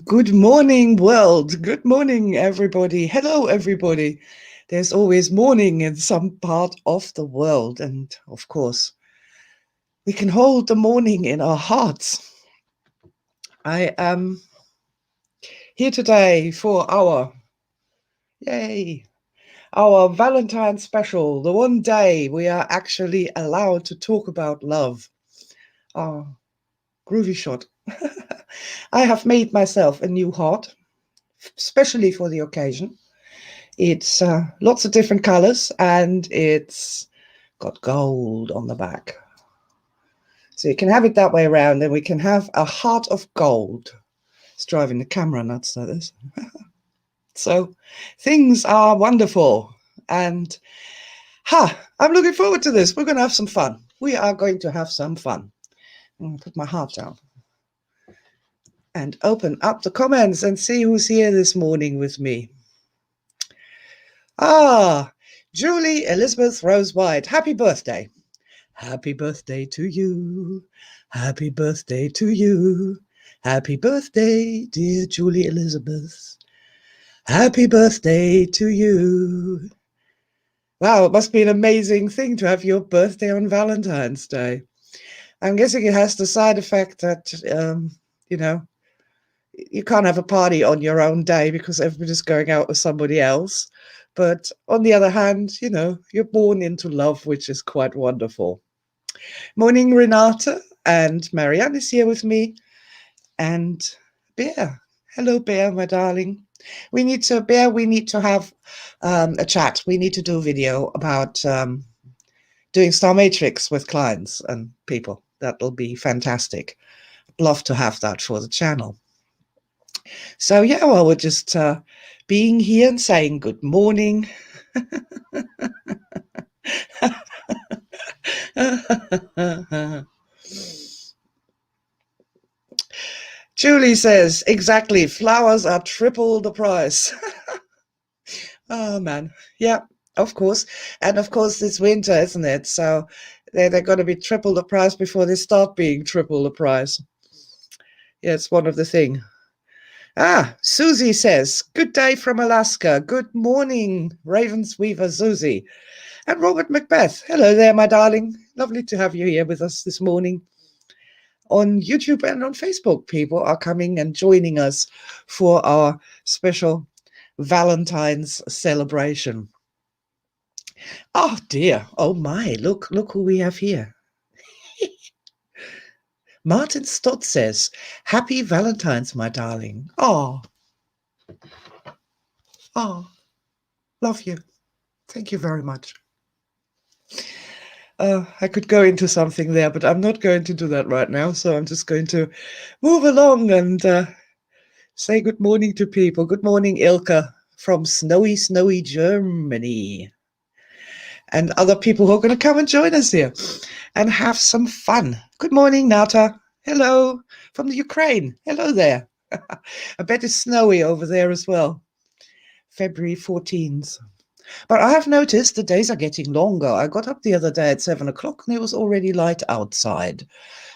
Good morning, world. Good morning, everybody. Hello, everybody. There's always morning in some part of the world. And of course, we can hold the morning in our hearts. I am here today for yay, our Valentine special, the one day we are actually allowed to talk about love. Oh, groovy shot. I have made myself a new heart, especially for the occasion. It's lots of different colors and it's got gold on the back. So you can have it that way around, and we can have a heart of gold. It's driving the camera nuts, that is. So things are wonderful. And I'm looking forward to this. We're going to have some fun. We are going to have some fun. I'm going to put my heart down and open up the comments and see who's here this morning with me. Julie Elizabeth Rose White. Happy birthday. Happy birthday to you. Happy birthday to you. Happy birthday, dear Julie Elizabeth. Happy birthday to you. Wow, it must be an amazing thing to have your birthday on Valentine's Day. I'm guessing it has the side effect that, you can't have a party on your own day because everybody's going out with somebody else. But on the other hand, you're born into love, which is quite wonderful. Morning, Renata, and Marianne is here with me, and Bear. Hello, Bear, my darling. We need to have a chat. We need to do a video about doing Star Matrix with clients and people. That'll be fantastic. I'd love to have that for the channel. So yeah, well, we're just being here and saying good morning. Julie says, exactly, flowers are triple the price. Oh, man. Yeah, of course. And of course, it's winter, isn't it? So they're going to be triple the price before they start being triple the price. Yeah, it's one of the thing. Susie says, good day from Alaska. Good morning, Ravensweaver Susie. And Robert Macbeth. Hello there, my darling. Lovely to have you here with us this morning. On YouTube and on Facebook, people are coming and joining us for our special Valentine's celebration. Oh dear. Oh my, look who we have here. Martin Stott says, happy Valentine's, my darling. Oh, love you. Thank you very much. I could go into something there, but I'm not going to do that right now. So I'm just going to move along and say good morning to people. Good morning, Ilka from snowy Germany. And other people who are going to come and join us here and have some fun. Good morning, Nata. Hello from the Ukraine. Hello there. I bet it's snowy over there as well. February 14th. But I have noticed the days are getting longer. I got up the other day at 7 o'clock and it was already light outside.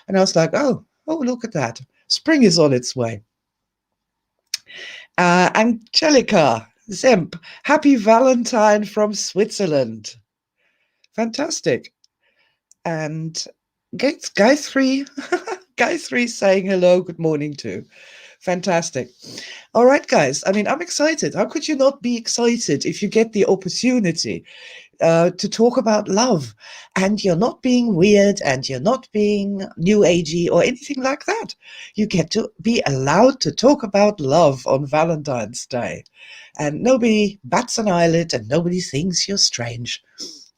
And I was like, oh, look at that. Spring is on its way. Angelica Zemp, happy Valentine from Switzerland. Fantastic. And Gayatri, Gayatri saying hello, good morning too. Fantastic. All right, guys. I mean, I'm excited. How could you not be excited if you get the opportunity to talk about love and you're not being weird and you're not being new agey or anything like that? You get to be allowed to talk about love on Valentine's Day, and nobody bats an eyelid and nobody thinks you're strange.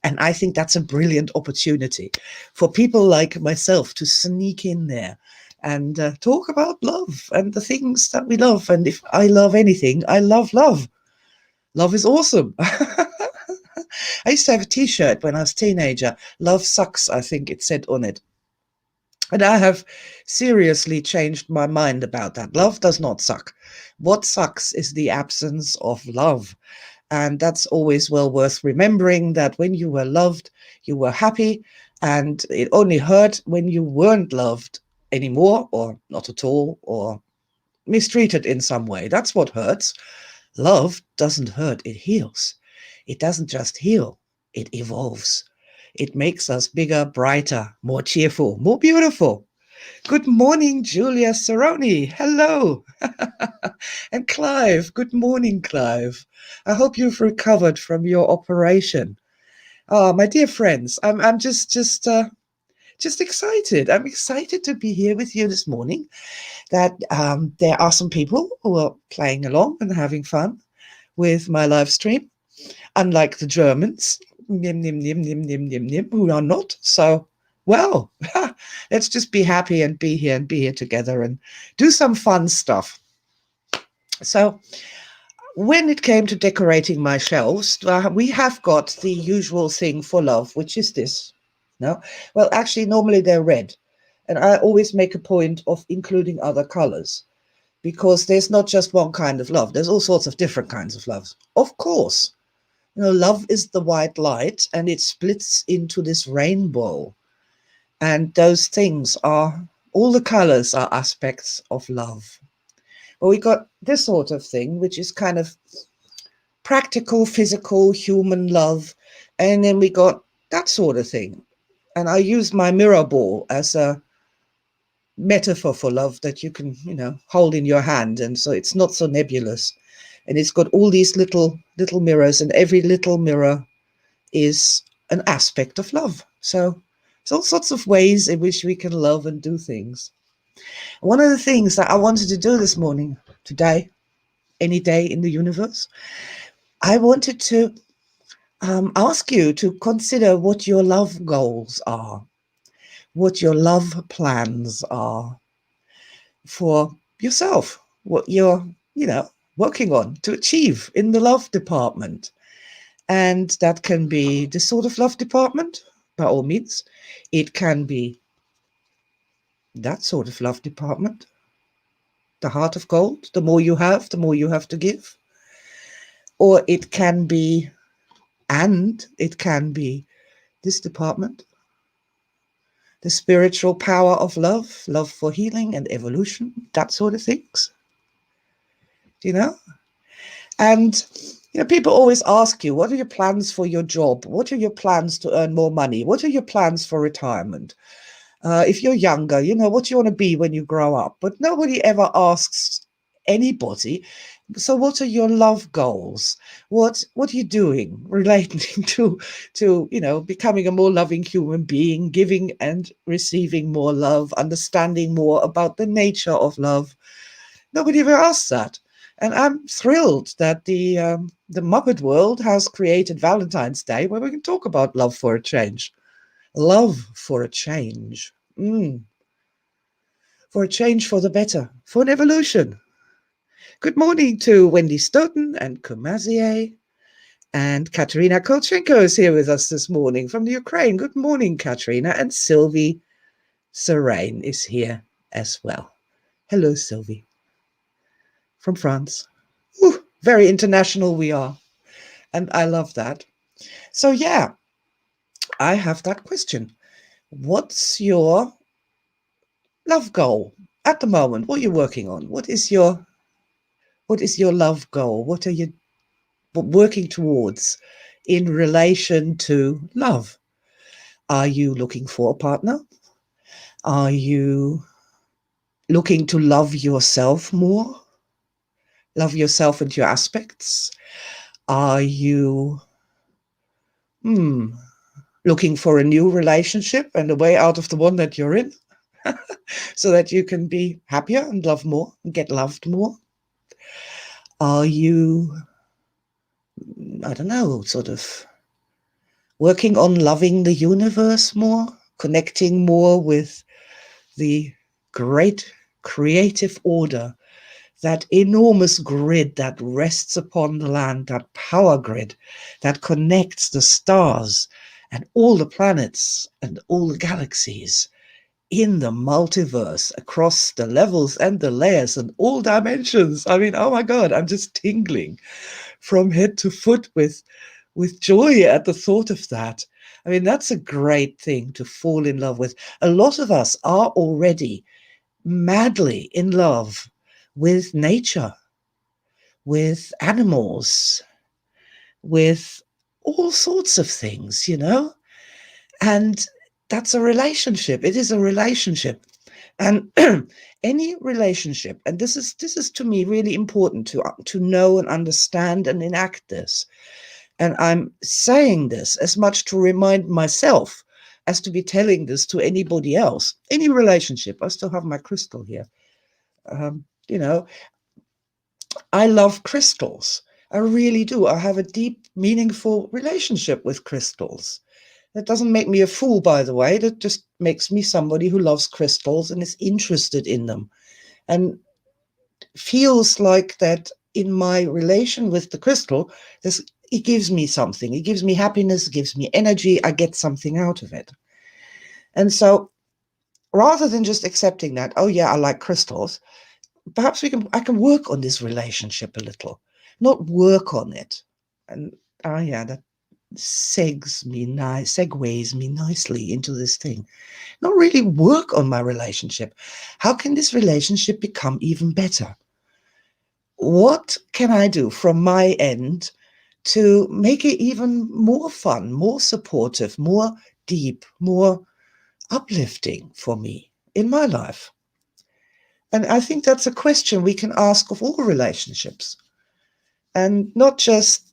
And I think that's a brilliant opportunity for people like myself to sneak in there and talk about love and the things that we love. And if I love anything, I love love. Love is awesome. I used to have a T-shirt when I was a teenager. Love sucks, I think it said on it. And I have seriously changed my mind about that. Love does not suck. What sucks is the absence of love. And that's always well worth remembering, that when you were loved, you were happy, and it only hurt when you weren't loved anymore, or not at all, or mistreated in some way. That's what hurts. Love doesn't hurt, it heals. It doesn't just heal, it evolves. It makes us bigger, brighter, more cheerful, more beautiful. Good morning, Julia Cerrone. Hello. And Clive. Good morning, Clive. I hope you've recovered from your operation. Oh, my dear friends, I'm just excited. I'm excited to be here with you this morning. That there are some people who are playing along and having fun with my live stream, unlike the Germans, nim, nim, nim, nim, nim, nim, nim, who are not. So, well, let's just be happy and be here together and do some fun stuff. So, when it came to decorating my shelves, we have got the usual thing for love, which is this. No, well, actually, normally they're red, and I always make a point of including other colors because there's not just one kind of love. There's all sorts of different kinds of loves. Of course, love is the white light, and it splits into this rainbow, and those things are all the colors are aspects of love. Well, we got this sort of thing, which is kind of practical, physical, human love. And then we got that sort of thing. And I used my mirror ball as a metaphor for love that you can, hold in your hand. And so it's not so nebulous. And it's got all these little mirrors, and every little mirror is an aspect of love. So there's all sorts of ways in which we can love and do things. One of the things that I wanted to do this morning, today, any day in the universe, I wanted to ask you to consider what your love goals are, what your love plans are for yourself, what you're, working on to achieve in the love department. And that can be this sort of love department, by all means. It can be that sort of love department, the heart of gold. The more you have to give. Or it can be this department, the spiritual power of love for healing and evolution, that sort of things. And people always ask you, what are your plans for your job? What are your plans to earn more money? What are your plans for retirement? If you're younger, what do you want to be when you grow up? But nobody ever asks anybody, so what are your love goals? What are you doing relating to becoming a more loving human being, giving and receiving more love, understanding more about the nature of love? Nobody ever asks that. And I'm thrilled that the Muppet world has created Valentine's Day, where we can talk about love for a change. Love for a change. For a change for the better, for an evolution. Good morning to Wendy Stoughton and Kumazie. And Katerina Kolchenko is here with us this morning from the Ukraine. Good morning, Katerina. And Sylvie Serrain is here as well. Hello, Sylvie. From France. Ooh, very international we are. And I love that. So, yeah, I have that question. What's your love goal at the moment? What are you working on? What is your love goal? What are you working towards in relation to love? Are you looking for a partner? Are you looking to love yourself more? Love yourself and your aspects? Are you looking for a new relationship and a way out of the one that you're in so that you can be happier and love more and get loved more? Are you, I don't know, sort of working on loving the universe more, connecting more with the great creative order, that enormous grid that rests upon the land, that power grid that connects the stars and all the planets and all the galaxies in the multiverse across the levels and the layers and all dimensions? I mean, oh my God, I'm just tingling from head to foot with joy at the thought of that. I mean, that's a great thing to fall in love with. A lot of us are already madly in love with nature, with animals, with all sorts of things, and that's a relationship. It is a relationship. And any relationship, and this is to me really important to know and understand and enact this. And I'm saying this as much to remind myself as to be telling this to anybody else. Any relationship. I still have my crystal here. You know, I love crystals. I really do. I have a deep, meaningful relationship with crystals. That doesn't make me a fool, by the way. That just makes me somebody who loves crystals and is interested in them and feels like that in my relation with the crystal, it gives me something. It gives me happiness, it gives me energy. I get something out of it. And so rather than just accepting that, oh yeah, I like crystals, perhaps I can work on this relationship a little, not work on it. And yeah, that segues me nicely into this thing. Not really work on my relationship. How can this relationship become even better? What can I do from my end to make it even more fun, more supportive, more deep, more uplifting for me in my life? And I think that's a question we can ask of all relationships, and not just,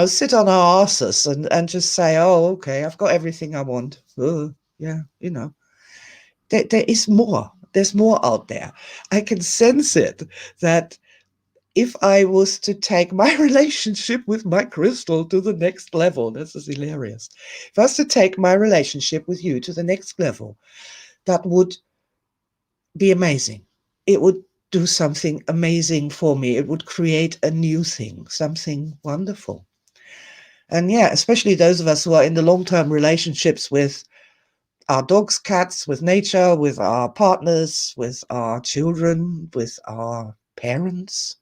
sit on our asses and just say, oh, okay, I've got everything I want. Oh, yeah, there is more. There's more out there. I can sense it, that if I was to take my relationship with my crystal to the next level, this is hilarious. If I was to take my relationship with you to the next level, that would be amazing. It would do something amazing for me. It would create a new thing, something wonderful. And yeah, especially those of us who are in the long-term relationships with our dogs, cats, with nature, with our partners, with our children, with our parents.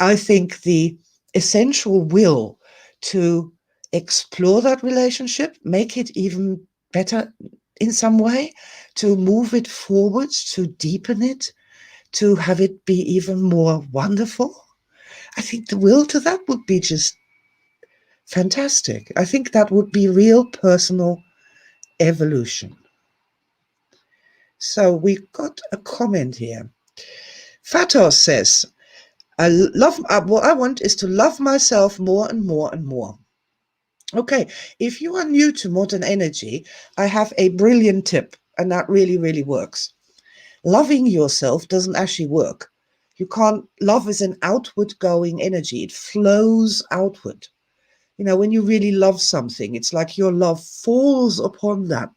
I think the essential will to explore that relationship, make it even better in some way, to move it forward, to deepen it, to have it be even more wonderful. I think the will to that would be just fantastic. I think that would be real personal evolution. So we've got a comment here. Fatos says, what I want is to love myself more and more and more. Okay, if you are new to modern energy, I have a brilliant tip, and that really, really works. Loving yourself doesn't actually work. You can't, love is an outward going energy. It flows outward. When you really love something, it's like your love falls upon that.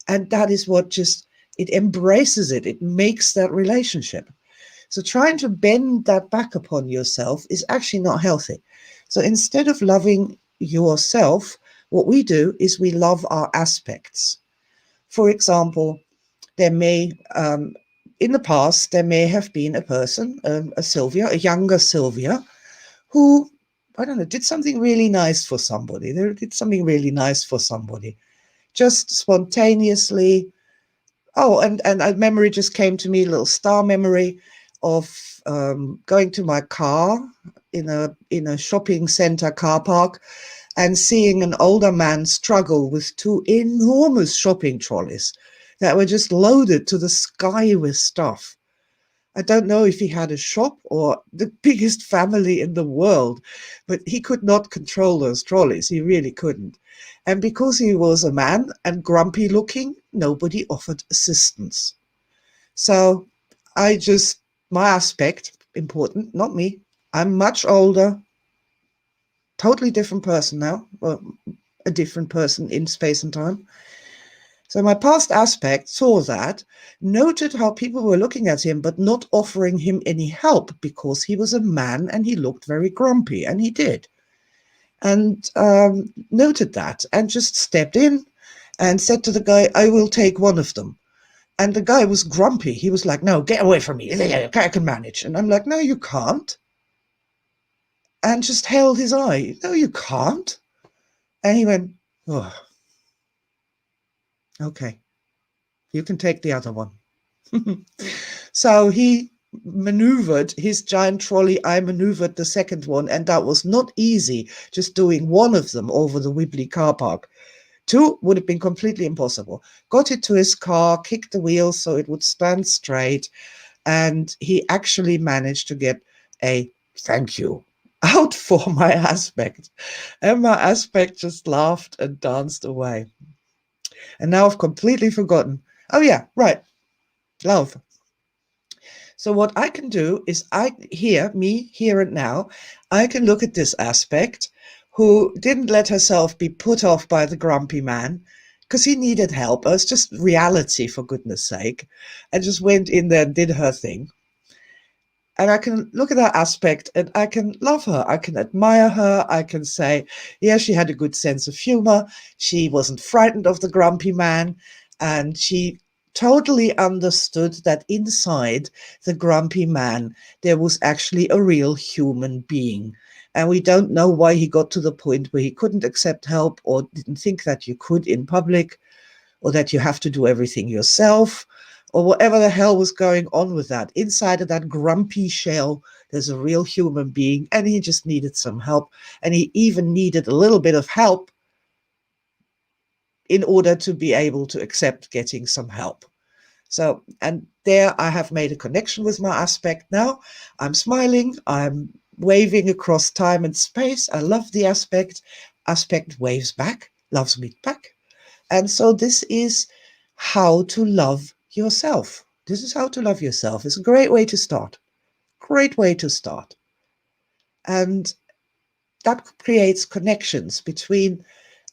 And that is what it embraces it. It makes that relationship. So trying to bend that back upon yourself is actually not healthy. So instead of loving yourself, what we do is we love our aspects. For example, there may, in the past, there may have been a person, a Sylvia, a younger Sylvia, who, I don't know, did something really nice for somebody. They did something really nice for somebody, just spontaneously. Oh, and a memory just came to me, a little star memory of going to my car in a shopping center car park and seeing an older man struggle with two enormous shopping trolleys that were just loaded to the sky with stuff. I don't know if he had a shop or the biggest family in the world, but he could not control those trolleys. He really couldn't. And because he was a man and grumpy looking, nobody offered assistance. So my aspect, important, not me. I'm much older, totally different person now, well, a different person in space and time. So my past aspect saw that, noted how people were looking at him, but not offering him any help because he was a man and he looked very grumpy, and he did. And noted that and just stepped in and said to the guy, I will take one of them. And the guy was grumpy. He was like, no, get away from me. I can manage. And I'm like, no, you can't. And just held his eye. No, you can't. And he went, oh, okay, you can take the other one. So he maneuvered his giant trolley. I maneuvered the second one, and that was not easy, just doing one of them over the Wibbly car park. Two would have been completely impossible. Got it to his car, kicked the wheels so it would stand straight, and he actually managed to get a thank you out for my aspect. And my aspect just laughed and danced away. And now I've completely forgotten. Oh, yeah, right. Love. So what I can do is me here and now, I can look at this aspect who didn't let herself be put off by the grumpy man because he needed help. It's just reality, for goodness sake, and just went in there and did her thing. And I can look at that aspect and I can love her. I can admire her. I can say, yeah, she had a good sense of humor. She wasn't frightened of the grumpy man. And she totally understood that inside the grumpy man, there was actually a real human being. And we don't know why he got to the point where he couldn't accept help or didn't think that you could in public, or that you have to do everything yourself, or whatever the hell was going on with that. Inside of that grumpy shell, there's a real human being, and he just needed some help. And he even needed a little bit of help in order to be able to accept getting some help. So, and there I have made a connection with my aspect now. I'm smiling, I'm waving across time and space. I love the aspect. Aspect waves back, loves me back. And so this is how to love yourself. This is how to love yourself. It's a great way to start. Great way to start. And that creates connections between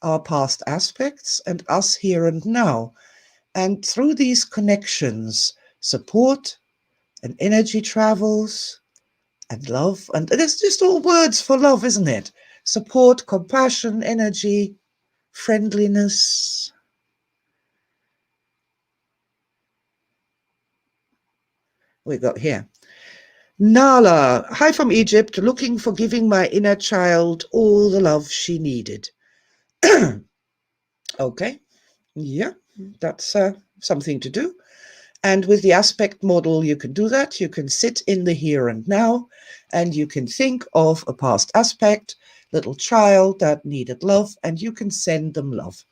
our past aspects and us here and now. And through these connections, support and energy travels and love. And it's just all words for love, isn't it? Support, compassion, energy, friendliness. We got here. Nala, hi from Egypt, looking for giving my inner child all the love she needed. Okay, yeah, that's something to do. And with the aspect model, you can do that. You can sit in the here and now, and you can think of a past aspect, little child that needed love, and you can send them love.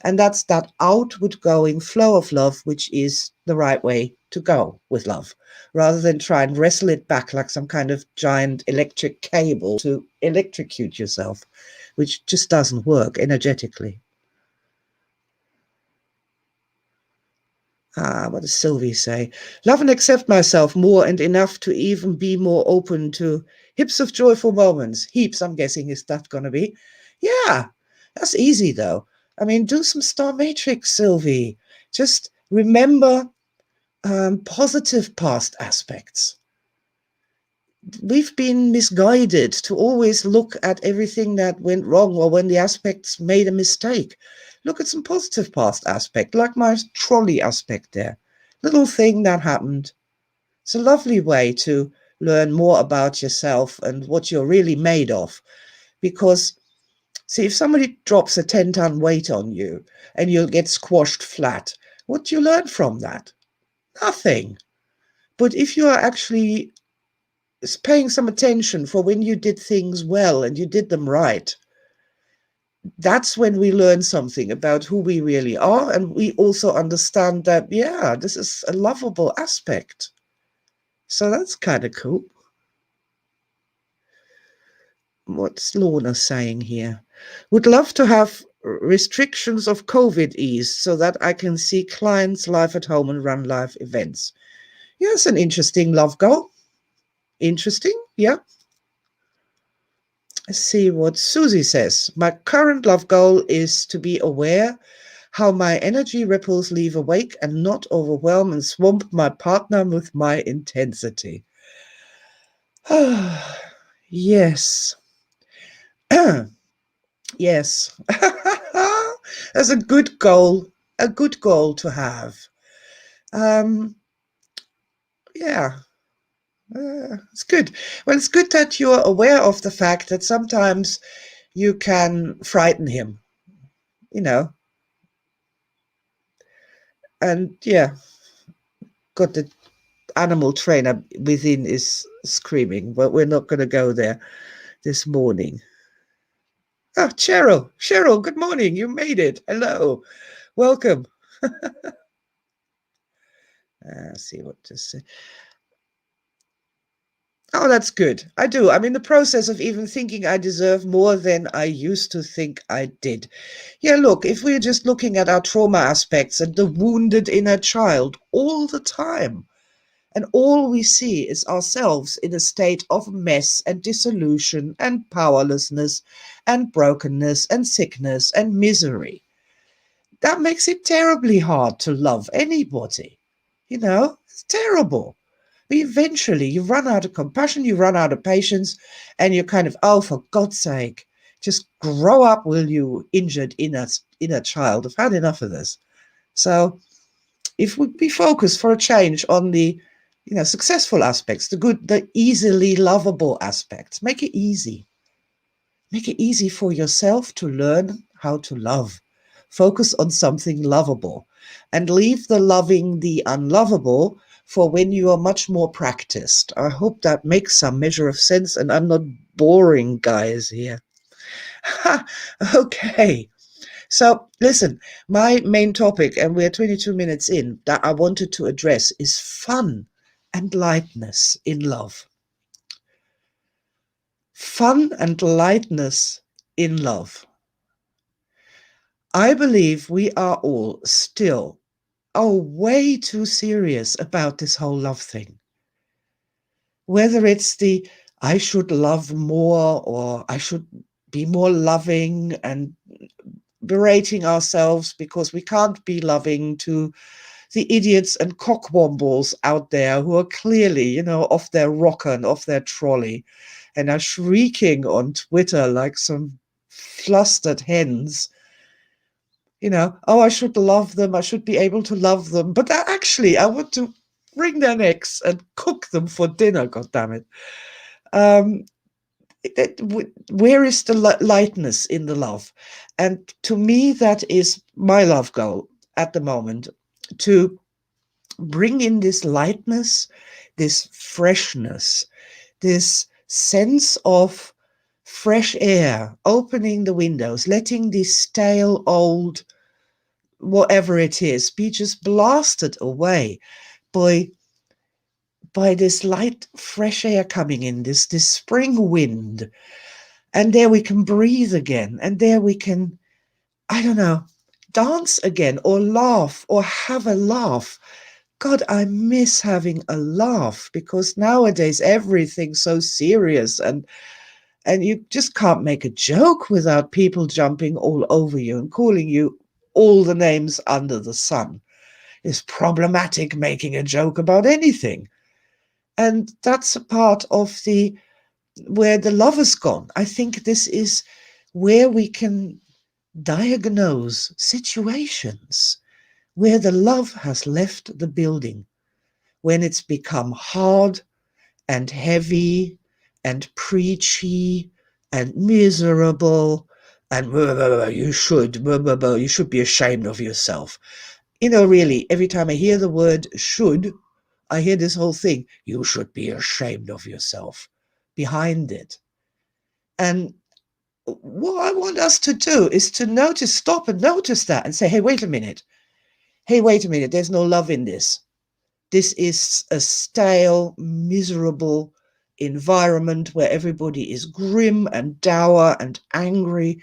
And that's that outward going flow of love, which is the right way to go with love, rather than try and wrestle it back like some kind of giant electric cable to electrocute yourself, which just doesn't work energetically. What does Sylvie say? Love and accept myself more and enough to even be more open to heaps of joyful moments. Heaps, I'm guessing, is that going to be? Yeah, that's easy though. I mean, do some star matrix, Sylvie. Just remember positive past aspects. We've been misguided to always look at everything that went wrong or when the aspects made a mistake. Look at some positive past aspect, like my trolley aspect there. Little thing that happened. It's a lovely way to learn more about yourself and what you're really made of. Because, see, if somebody drops a 10-ton weight on you and you'll get squashed flat, what do you learn from that? Nothing. But if you are actually paying some attention for when you did things well and you did them right, that's when we learn something about who we really are. And we also understand that, yeah, this is a lovable aspect. So that's kind of cool. What's Lorna saying here? Would love to have restrictions of COVID eased so that I can see clients live at home and run live events. Yes, an interesting love goal. Interesting, yeah. Let's see what Susie says. My current love goal is to be aware how my energy ripples leave a wake and not overwhelm and swamp my partner with my intensity. Yes. Yes. That's a good goal to have. Um, yeah, it's good. Well, it's good that you're aware of the fact that sometimes you can frighten him, you know, and yeah, got the animal trainer within is screaming, but we're not going to go there this morning. Oh, Cheryl, Cheryl, good morning. You made it. Hello. Welcome. See what to say. Oh, that's good. I do. I'm in the process of even thinking I deserve more than I used to think I did. Yeah, look, if we're just looking at our trauma aspects and the wounded inner child all the time, and all we see is ourselves in a state of mess and dissolution and powerlessness and brokenness and sickness and misery, that makes it terribly hard to love anybody. It's terrible. But eventually you run out of compassion, you run out of patience, and you're kind of, oh, for God's sake, just grow up, will you, injured inner child. I've had enough of this. So if we focus for a change on the successful aspects, the good, the easily lovable aspects, make it easy. Make it easy for yourself to learn how to love. Focus on something lovable and leave the loving the unlovable for when you are much more practiced. I hope that makes some measure of sense and I'm not boring guys here. Okay. So listen, my main topic, and we're 22 minutes in, that I wanted to address is fun and lightness in love. Fun and lightness in love. I believe we are all still, way too serious about this whole love thing. Whether it's the I should love more or I should be more loving and berating ourselves because we can't be loving to the idiots and cockwombles out there who are clearly, off their rocker and off their trolley and are shrieking on Twitter like some flustered hens. Oh, I should love them. I should be able to love them. But actually, I want to wring their necks and cook them for dinner, God damn it. Where is the lightness in the love? And to me, that is my love goal at the moment, to bring in this lightness, this freshness, this sense of fresh air, opening the windows, letting this stale old whatever it is be just blasted away by this light fresh air coming in, this spring wind. And there we can breathe again, and there we can, I don't know, dance again or laugh or have a laugh. God, I miss having a laugh because nowadays everything's so serious and you just can't make a joke without people jumping all over you and calling you all the names under the sun. It's problematic making a joke about anything. And that's a part of where the love has gone. I think this is where we can diagnose situations where the love has left the building, when it's become hard and heavy and preachy and miserable and you should be ashamed of yourself. Really, every time I hear the word should, I hear this whole thing, you should be ashamed of yourself behind it. And what I want us to do is to stop and notice that and say, hey, wait a minute. Hey, wait a minute. There's no love in this. This is a stale, miserable environment where everybody is grim and dour and angry,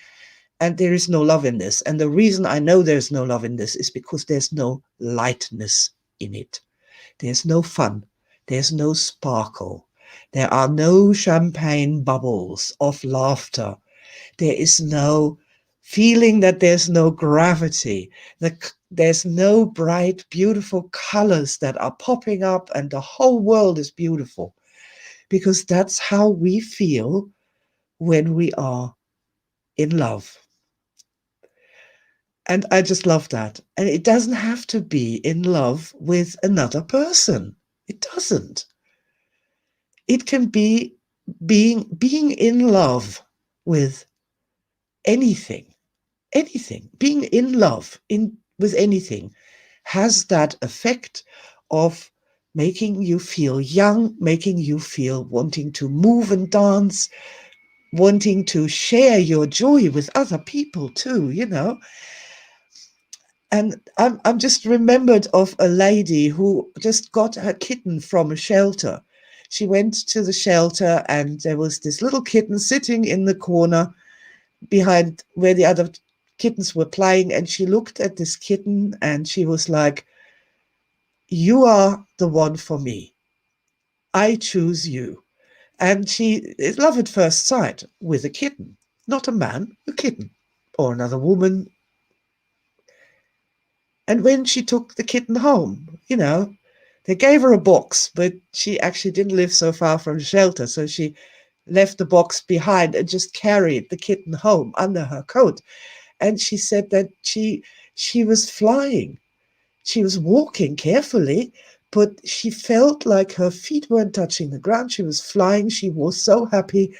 and there is no love in this. And the reason I know there's no love in this is because there's no lightness in it. There's no fun. There's no sparkle. There are no champagne bubbles of laughter. There is no feeling that there's no gravity. There's no bright, beautiful colors that are popping up and the whole world is beautiful. Because that's how we feel when we are in love. And I just love that. And it doesn't have to be in love with another person. It doesn't. It can be being in love with anything. Anything. Being in love with anything has that effect of making you feel young, making you feel wanting to move and dance, wanting to share your joy with other people too, you know. And I'm just remembered of a lady who just got her kitten from a shelter. She went to the shelter and there was this little kitten sitting in the corner behind where the other kittens were playing. And she looked at this kitten and she was like, "You are the one for me. I choose you." And she is love at first sight with a kitten, not a man, a kitten or another woman. And when she took the kitten home, you know, they gave her a box, but she actually didn't live so far from the shelter. So she left the box behind and just carried the kitten home under her coat. And she said that she was flying. She was walking carefully, but she felt like her feet weren't touching the ground. She was flying. She was so happy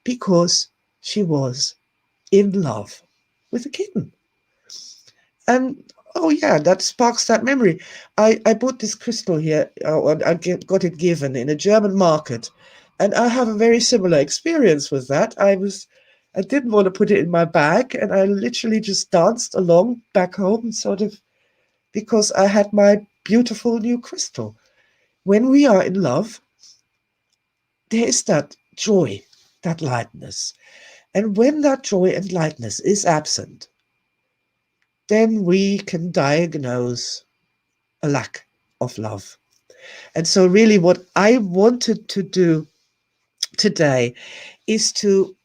because she was in love with the kitten. And oh yeah, that sparks that memory. I bought this crystal here, got it given in a German market, and I have a very similar experience with that. I didn't want to put it in my bag, and I literally just danced along back home, sort of, because I had my beautiful new crystal. When we are in love, there is that joy, that lightness. And when that joy and lightness is absent, then we can diagnose a lack of love. And so, really, what I wanted to do today is to,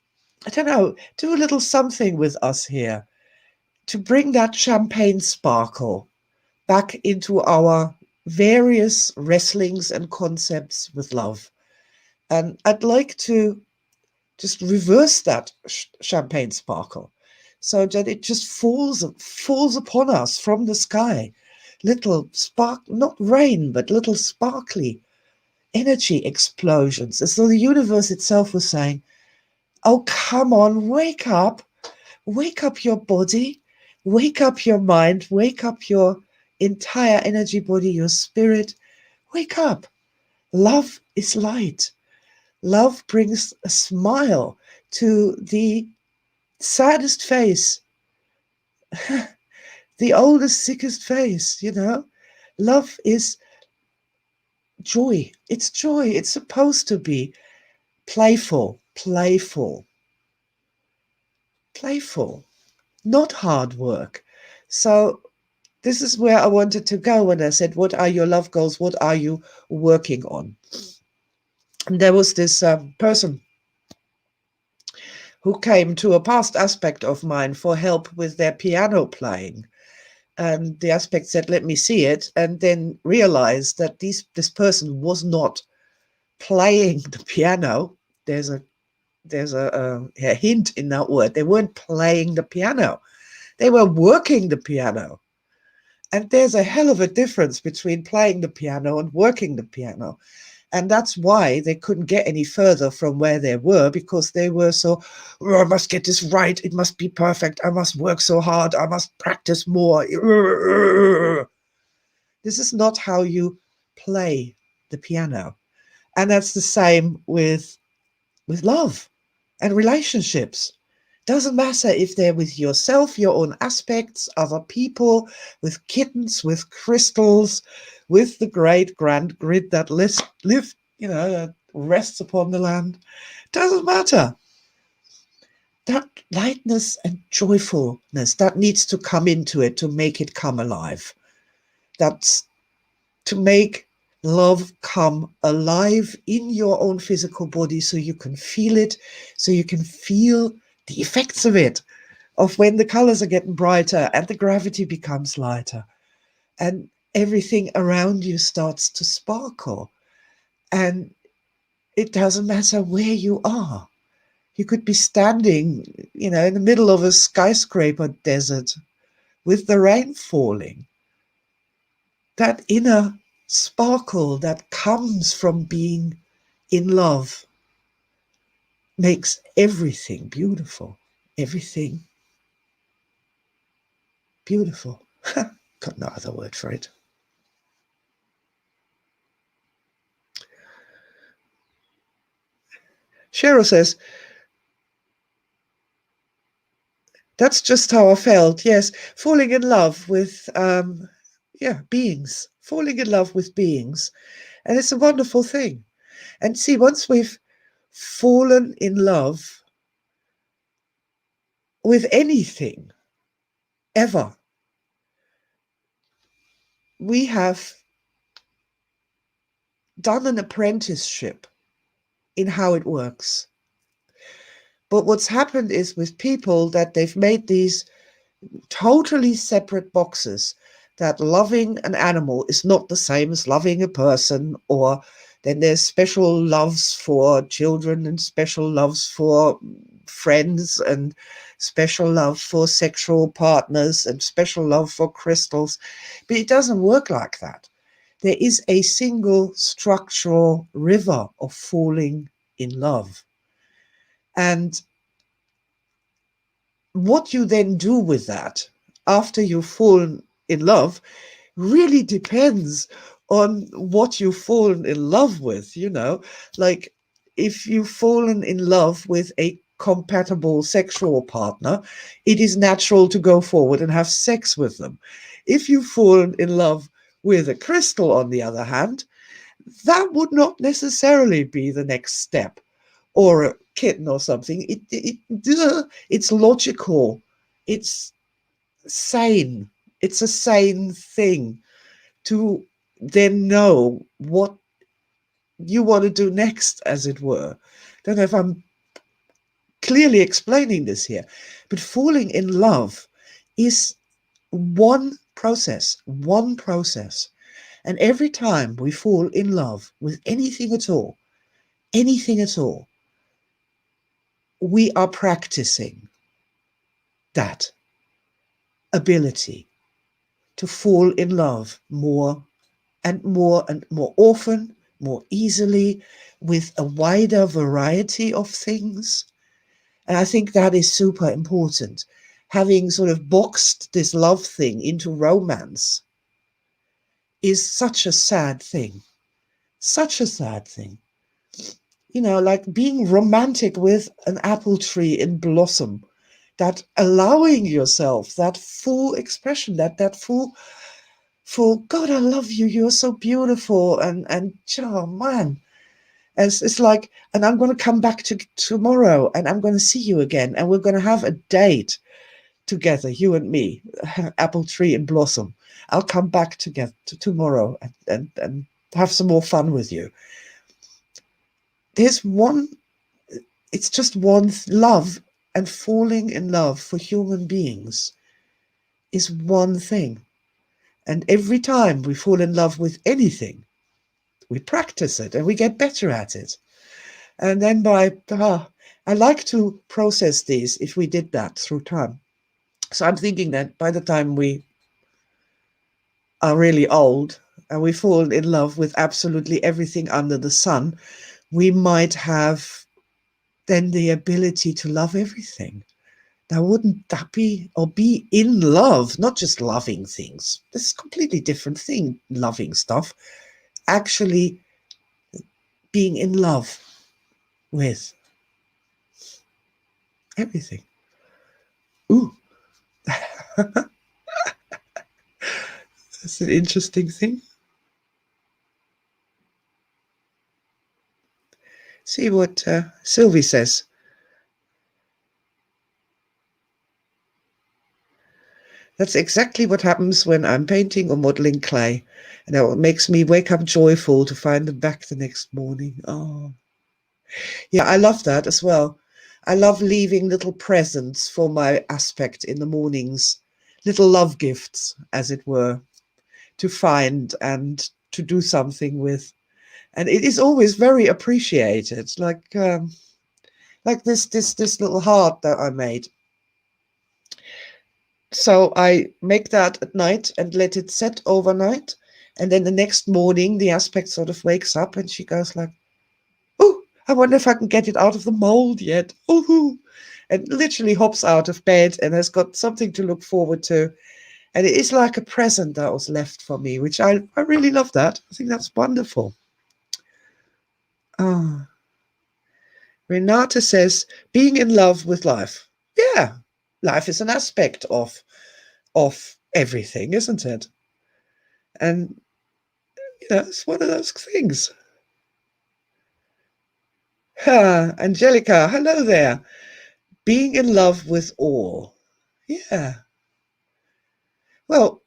I don't know, do a little something with us here to bring that champagne sparkle back into our various wrestlings and concepts with love. And I'd like to just reverse that champagne sparkle so that it just falls upon us from the sky. Little spark, not rain, but little sparkly energy explosions, as though the universe itself was saying, "Oh, come on, wake up your body, wake up your mind, wake up your entire energy body, your spirit, wake up. Love is light. Love brings a smile to the saddest face, the oldest, sickest face, you know. Love is joy. It's joy. It's supposed to be playful, playful, playful, not hard work. So this is where I wanted to go when I said, what are your love goals? What are you working on? And there was this person who came to a past aspect of mine for help with their piano playing. And the aspect said, let me see it, and then realized that this person was not playing the piano. There's a hint in that word. They weren't playing the piano. They were working the piano. And there's a hell of a difference between playing the piano and working the piano. And that's why they couldn't get any further from where they were, because they were so, "Oh, I must get this right. It must be perfect. I must work so hard. I must practice more." This is not how you play the piano. And that's the same with love and relationships. Doesn't matter if they're with yourself, your own aspects, other people, with kittens, with crystals, with the great grand grid that that rests upon the land. Doesn't matter. That lightness and joyfulness that needs to come into it to make it come alive. That's to make love come alive in your own physical body so you can feel it, so you can feel the effects of it, of when the colors are getting brighter and the gravity becomes lighter and everything around you starts to sparkle. And it doesn't matter where you are. You could be standing, in the middle of a skyscraper desert with the rain falling. That inner sparkle that comes from being in love makes everything beautiful. Everything beautiful. Got no other word for it. Cheryl says, that's just how I felt. Yes, falling in love with, yeah, beings, falling in love with beings. And it's a wonderful thing. And see, once we've fallen in love with anything ever, we have done an apprenticeship in how it works. But what's happened is with people that they've made these totally separate boxes, that loving an animal is not the same as loving a person, or then there's special loves for children and special loves for friends and special love for sexual partners and special love for crystals. But it doesn't work like that. There is a single structural river of falling in love. And what you then do with that after you've fallen in love really depends on what you've fallen in love with, you know. Like, if you've fallen in love with a compatible sexual partner, it is natural to go forward and have sex with them. If you've fallen in love with a crystal, on the other hand, that would not necessarily be the next step, or a kitten or something. It's logical. It's sane. It's a sane thing to then know what you want to do next, as it were. Don't know if I'm clearly explaining this here, but falling in love is one process, one process. And every time we fall in love with anything at all, we are practicing that ability to fall in love more and more often, more easily, with a wider variety of things. And I think that is super important. Having sort of boxed this love thing into romance is such a sad thing. Such a sad thing. You know, like being romantic with an apple tree in blossom, that allowing yourself that full expression, that full God, I love you, you're so beautiful, and oh man, as it's like, and I'm going to come back to tomorrow, and I'm going to see you again, and we're going to have a date together, you and me, apple tree and blossom. I'll come back together tomorrow and have some more fun with you. There's one, it's just one love, and falling in love for human beings is one thing. And every time we fall in love with anything, we practice it and we get better at it. And then I like to process these if we did that through time. So I'm thinking that by the time we are really old and we fall in love with absolutely everything under the sun, we might have then the ability to love everything. Now, wouldn't that be, or be in love, not just loving things? This is a completely different thing, loving stuff. Actually being in love with everything. Ooh, that's an interesting thing. See what Sylvie says. That's exactly what happens when I'm painting or modeling clay. And it makes me wake up joyful to find them back the next morning. Oh, yeah, I love that as well. I love leaving little presents for my aspect in the mornings, little love gifts, as it were, to find and to do something with. And it is always very appreciated. Like this little heart that I made. So I make that at night and let it set overnight. And then the next morning, the aspect sort of wakes up and she goes like, "Oh, I wonder if I can get it out of the mold yet." Oh, and literally hops out of bed and has got something to look forward to. And it is like a present that was left for me, which I really love that. I think that's wonderful. Ah, Renata says, being in love with life. Yeah, life is an aspect of everything, isn't it? And it's one of those things. Angelica, hello there. Being in love with all. Yeah. Well,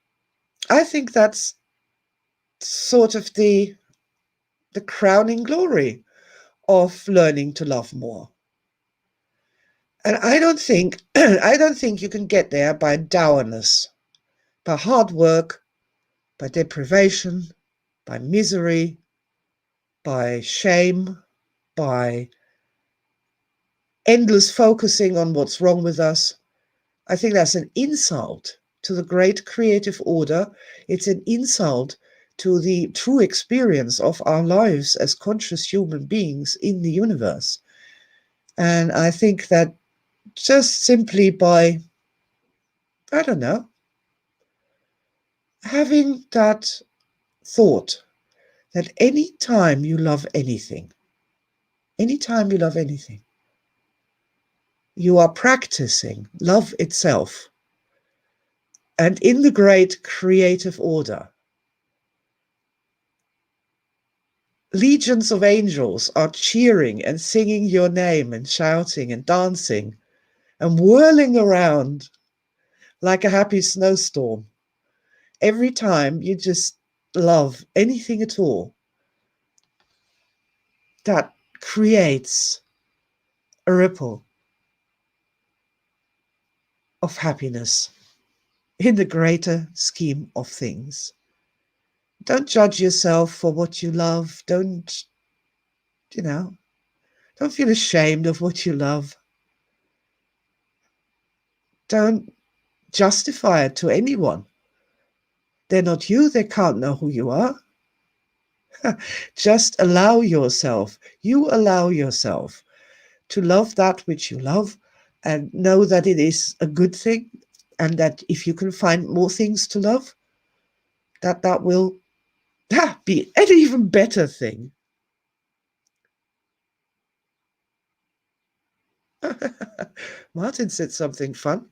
I think that's sort of the crowning glory of learning to love more. And I don't think I don't think you can get there by dourness, by hard work, by deprivation, by misery, by shame, by endless focusing on what's wrong with us. I think that's an insult to the great creative order. It's an insult to the true experience of our lives as conscious human beings in the universe. And I think that just simply by, I don't know, having that thought that anytime you love anything, you are practicing love itself. And in the great creative order, legions of angels are cheering and singing your name and shouting and dancing and whirling around like a happy snowstorm. Every time you just love anything at all, that creates a ripple of happiness in the greater scheme of things. Don't judge yourself for what you love. You know, don't feel ashamed of what you love. Don't justify it to anyone. They're not you, they can't know who you are. Just you allow yourself to love that which you love and know that it is a good thing, and that if you can find more things to love, that will be an even better thing. Martin said something fun.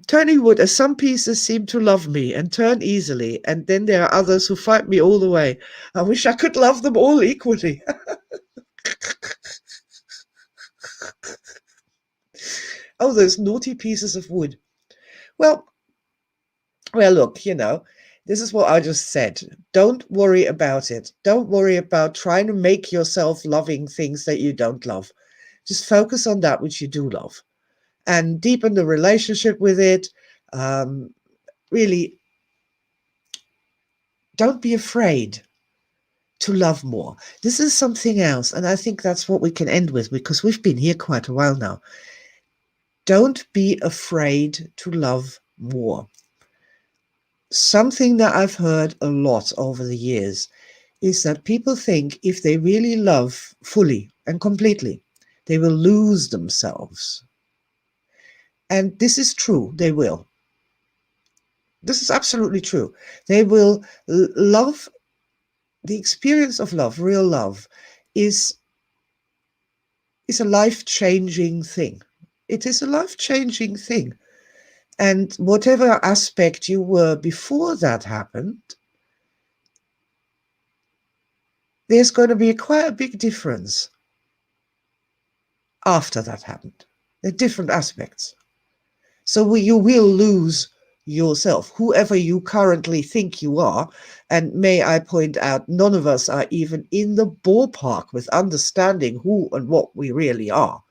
Turning wood, as some pieces seem to love me and turn easily, and then there are others who fight me all the way. I wish I could love them all equally. Oh, those naughty pieces of wood. Well, well, look, this is what I just said. Don't worry about it. Don't worry about trying to make yourself loving things that you don't love. Just focus on that which you do love and deepen the relationship with it. Really, don't be afraid to love more. This is something else, and I think that's what we can end with because we've been here quite a while now. Don't be afraid to love more. Something that I've heard a lot over the years is that people think if they really love fully and completely, they will lose themselves. And this is true, they will. This is absolutely true. They will love. The experience of love, real love, is a life-changing thing. It is a life-changing thing. And whatever aspect you were before that happened, there's going to be quite a big difference after that happened. There are different aspects. So you will lose yourself, whoever you currently think you are. And may I point out, none of us are even in the ballpark with understanding who and what we really are.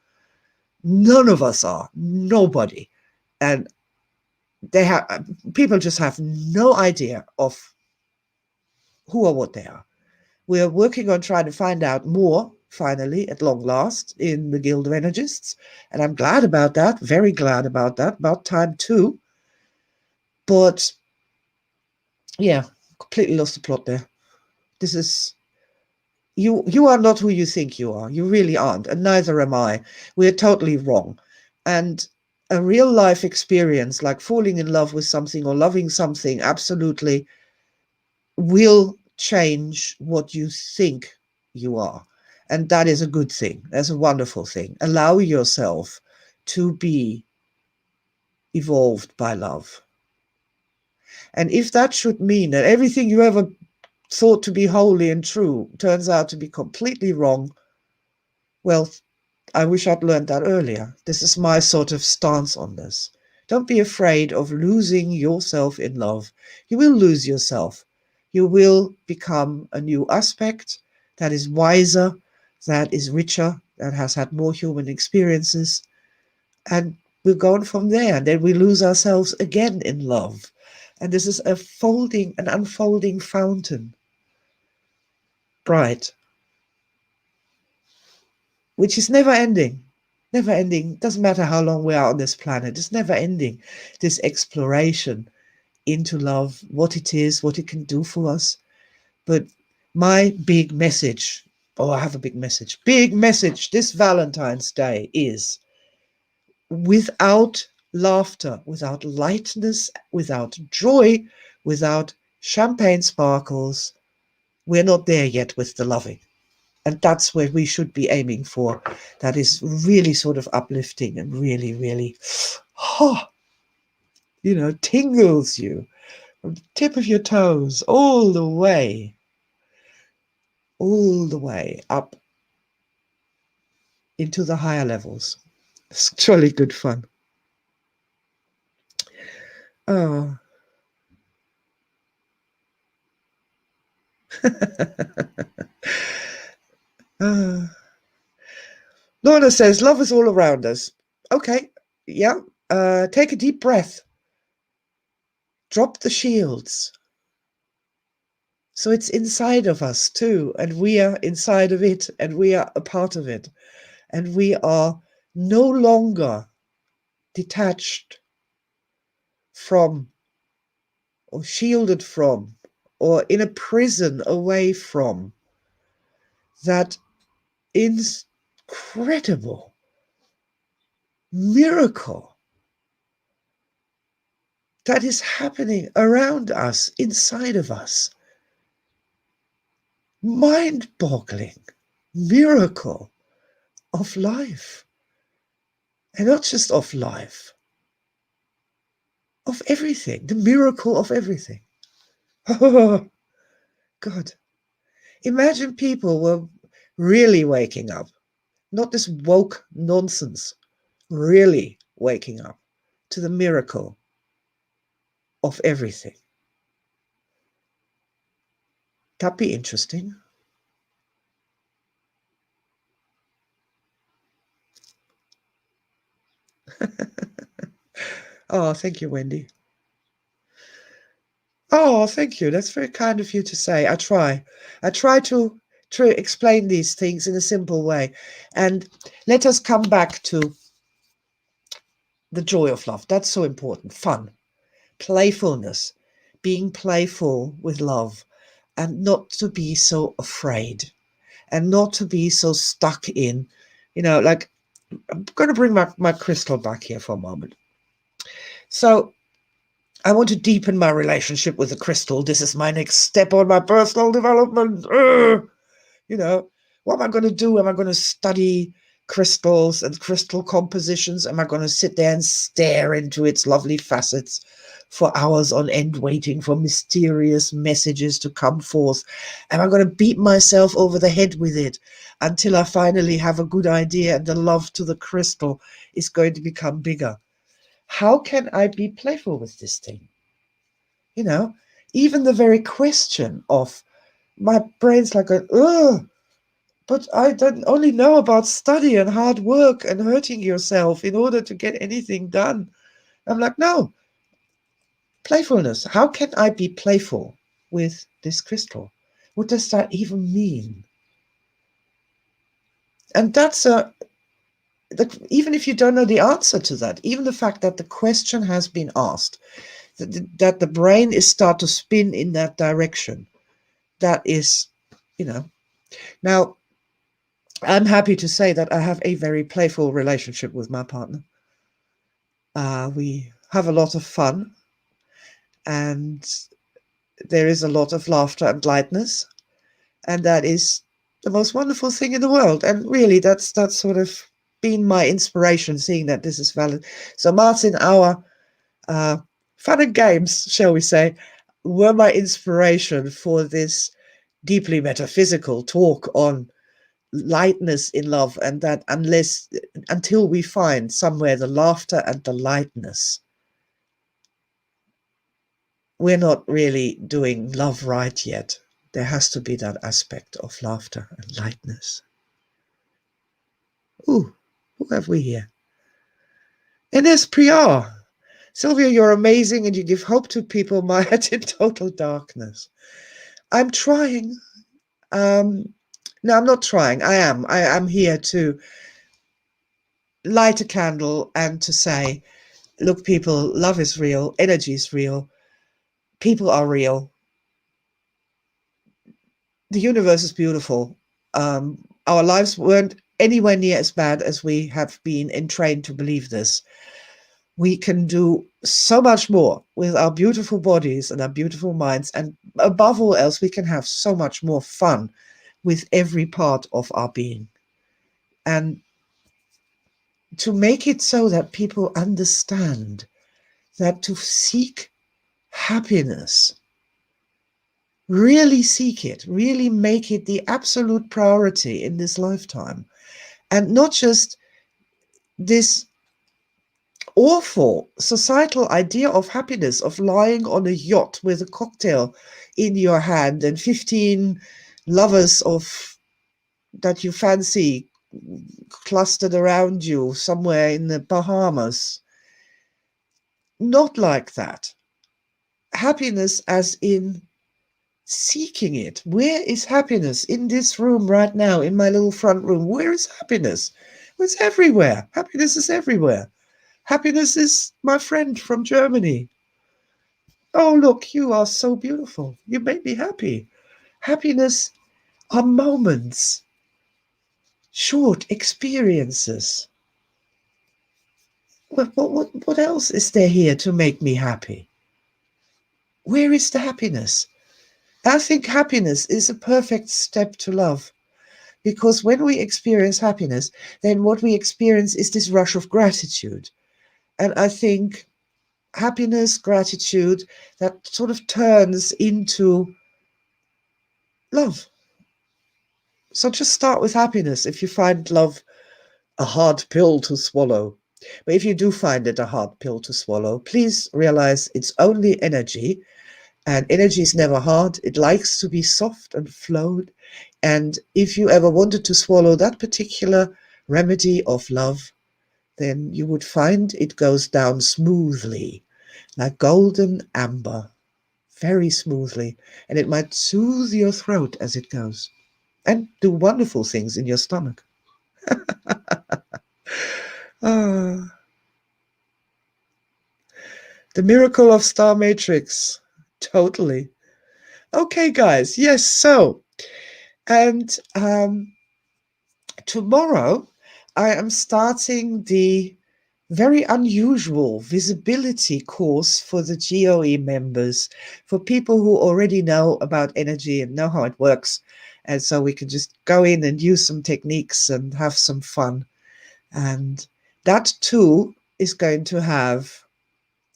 None of us are. Nobody. And people just have no idea of who or what they are. We are working on trying to find out more, finally, at long last, in the Guild of Energists. And I'm glad about that, very glad about that, about time too. But yeah, completely lost the plot there. This is, you are not who you think you are. You really aren't, and neither am I. We're totally wrong. And a real life experience like falling in love with something or loving something absolutely will change what you think you are. And that is a good thing. That's a wonderful thing. Allow yourself to be evolved by love. And if that should mean that everything you ever thought to be holy and true turns out to be completely wrong, well, I wish I'd learned that earlier. This is my sort of stance on this. Don't be afraid of losing yourself in love. You will lose yourself. You will become a new aspect that is wiser, that is richer, that has had more human experiences. And we're going from there. And then we lose ourselves again in love. And this is a folding, an unfolding fountain. Bright. Which is never ending. Never ending. Doesn't matter how long we are on this planet. It's never ending. This exploration into love, what it is, what it can do for us. But my big message, I have a big message. Big message this Valentine's Day is without laughter, without lightness, without joy, without champagne sparkles, we're not there yet with the loving. And that's where we should be aiming for. That is really sort of uplifting and really, really, tingles you from the tip of your toes all the way up into the higher levels. It's truly good fun. Oh. Lorna says, love is all around us. Okay, yeah. Take a deep breath. Drop the shields. So it's inside of us too, and we are inside of it, and we are a part of it. And we are no longer detached from, or shielded from, or in a prison away from that incredible miracle that is happening around us, inside of us. Mind-boggling miracle of life. And not just of life, of everything, the miracle of everything. Oh, God. Imagine people were really waking up, not this woke nonsense, really waking up to the miracle of everything. That'd be interesting. Oh, thank you, Wendy. Oh, thank you. That's very kind of you to say. I try to explain these things in a simple way. And let us come back to the joy of love. That's so important. Fun, playfulness, being playful with love, and not to be so afraid and not to be so stuck in, like, I'm going to bring my crystal back here for a moment. So I want to deepen my relationship with the crystal. This is my next step on my personal development. What am I going to do? Am I going to study crystals and crystal compositions? Am I going to sit there and stare into its lovely facets for hours on end, waiting for mysterious messages to come forth? Am I going to beat myself over the head with it until I finally have a good idea and the love to the crystal is going to become bigger? How can I be playful with this thing? Even the very question of my brain's like, ugh, but I don't only know about study and hard work and hurting yourself in order to get anything done. I'm like, no, playfulness. How can I be playful with this crystal? What does that even mean? And that's even if you don't know the answer to that, even the fact that the question has been asked, that the brain is start to spin in that direction, that is, Now, I'm happy to say that I have a very playful relationship with my partner. We have a lot of fun, and there is a lot of laughter and lightness, and that is the most wonderful thing in the world. And really, that's sort of been my inspiration, seeing that this is valid. So, Martin, our uh, fun and games, shall we say, were my inspiration for this deeply metaphysical talk on lightness in love, and that until we find somewhere the laughter and the lightness, we're not really doing love right yet. There has to be that aspect of laughter and lightness. Ooh, who have we here? Ines Prior. Sylvia, you're amazing and you give hope to people mired in total darkness. I'm trying. No, I'm not trying. I am. I am here to light a candle and to say, look, people, love is real, energy is real, people are real, the universe is beautiful. Our lives weren't anywhere near as bad as we have been entrained to believe this. We can do so much more with our beautiful bodies and our beautiful minds. And above all else, we can have so much more fun with every part of our being. And to make it so that people understand that to seek happiness, really seek it, really make it the absolute priority in this lifetime, and not just this awful societal idea of happiness of lying on a yacht with a cocktail in your hand and 15 lovers of that you fancy clustered around you somewhere in the Bahamas. Not like that. Happiness as in seeking it. Where is happiness in this room right now, in my little front room? Where is happiness? Well, it's everywhere. Happiness is everywhere. Happiness is my friend from Germany. Oh, look, you are so beautiful. You make me happy. Happiness are moments, short experiences. What else is there here to make me happy? Where is the happiness? I think happiness is a perfect step to love. Because when we experience happiness, then what we experience is this rush of gratitude. And I think happiness, gratitude, that sort of turns into love. So just start with happiness if you find love a hard pill to swallow. But if you do find it a hard pill to swallow, please realize it's only energy, and energy is never hard. It likes to be soft and flowed. And if you ever wanted to swallow that particular remedy of love, then you would find it goes down smoothly, like golden amber, very smoothly, and it might soothe your throat as it goes and do wonderful things in your stomach. Ah, the miracle of Star Matrix. Totally. Okay, guys. Yes, so, and tomorrow I am starting the very unusual visibility course for the GOE members, for people who already know about energy and know how it works. And so we can just go in and use some techniques and have some fun. And that too is going to have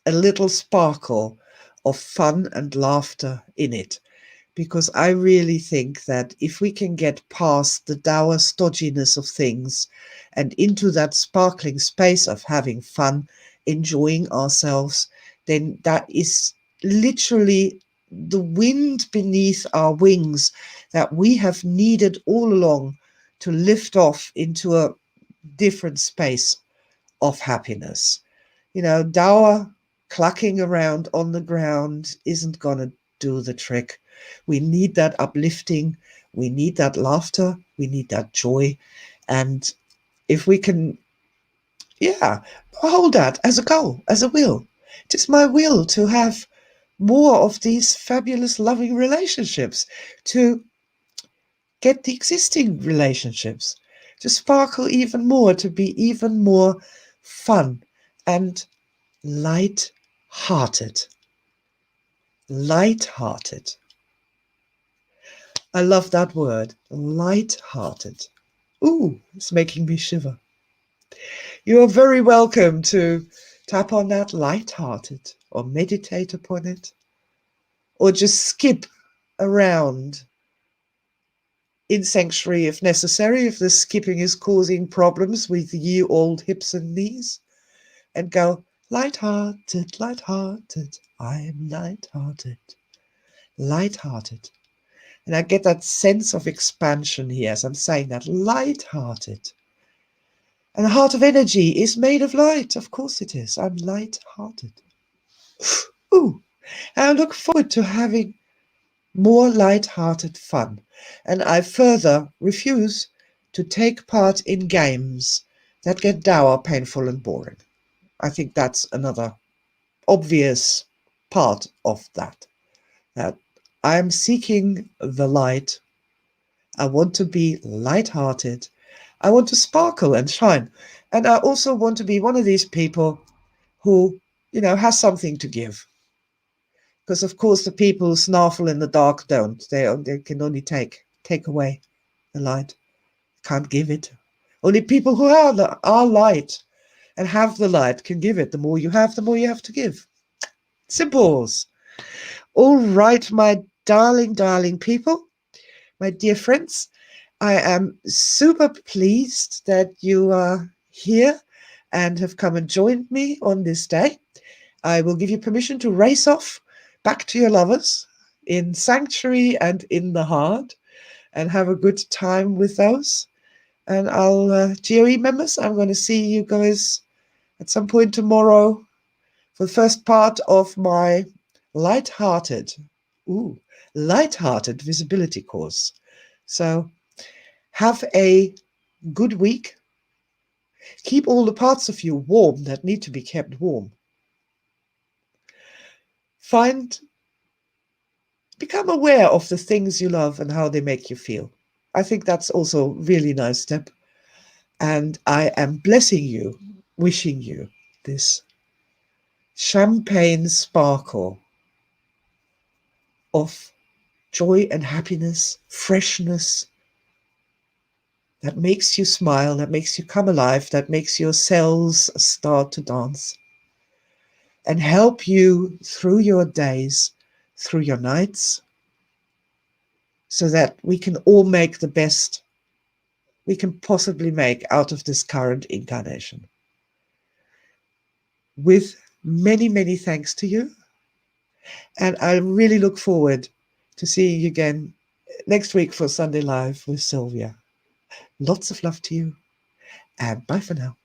a little sparkle of fun and laughter in it. Because I really think that if we can get past the dour stodginess of things and into that sparkling space of having fun, enjoying ourselves, then that is literally the wind beneath our wings that we have needed all along to lift off into a different space of happiness. You know, dour clucking around on the ground isn't going to do the trick. We need that uplifting. We need that laughter. We need that joy. And if we can, yeah, hold that as a goal, as a will. It is my will to have more of these fabulous loving relationships, to get the existing relationships to sparkle even more, to be even more fun and light-hearted. Light-hearted. I love that word, light-hearted. Ooh, it's making me shiver. You're very welcome to tap on that light-hearted or meditate upon it or just skip around in sanctuary if necessary, if the skipping is causing problems with ye old hips and knees, and go, light-hearted, light-hearted, I am light-hearted, light-hearted. And I get that sense of expansion here as I'm saying that, light-hearted. And the heart of energy is made of light. Of course it is. I'm light-hearted. Ooh, and I look forward to having more light-hearted fun. And I further refuse to take part in games that get dour, painful, and boring. I think that's another obvious part of that. That I am seeking the light. I want to be light-hearted. I want to sparkle and shine. And I also want to be one of these people who, has something to give. Because of course the people who snarl in the dark don't. They can only take away the light. Can't give it. Only people who are light and have the light can give it. The more you have to give. Simples. All right, my darling people, my dear friends. I am super pleased that you are here and have come and joined me on this day. I will give you permission to race off back to your lovers in sanctuary and in the heart and have a good time with those. And GOE members, I'm going to see you guys at some point tomorrow for the first part of my light-hearted visibility course. So have a good week. Keep all the parts of you warm that need to be kept warm. Become aware of the things you love and how they make you feel. I think that's also a really nice step. And I am blessing you, wishing you this champagne sparkle of joy and happiness, freshness, that makes you smile, that makes you come alive, that makes your cells start to dance, and help you through your days, through your nights, so that we can all make the best we can possibly make out of this current incarnation. With many, many thanks to you. And I really look forward to seeing you again next week for Sunday Live with Sylvia. Lots of love to you, and bye for now.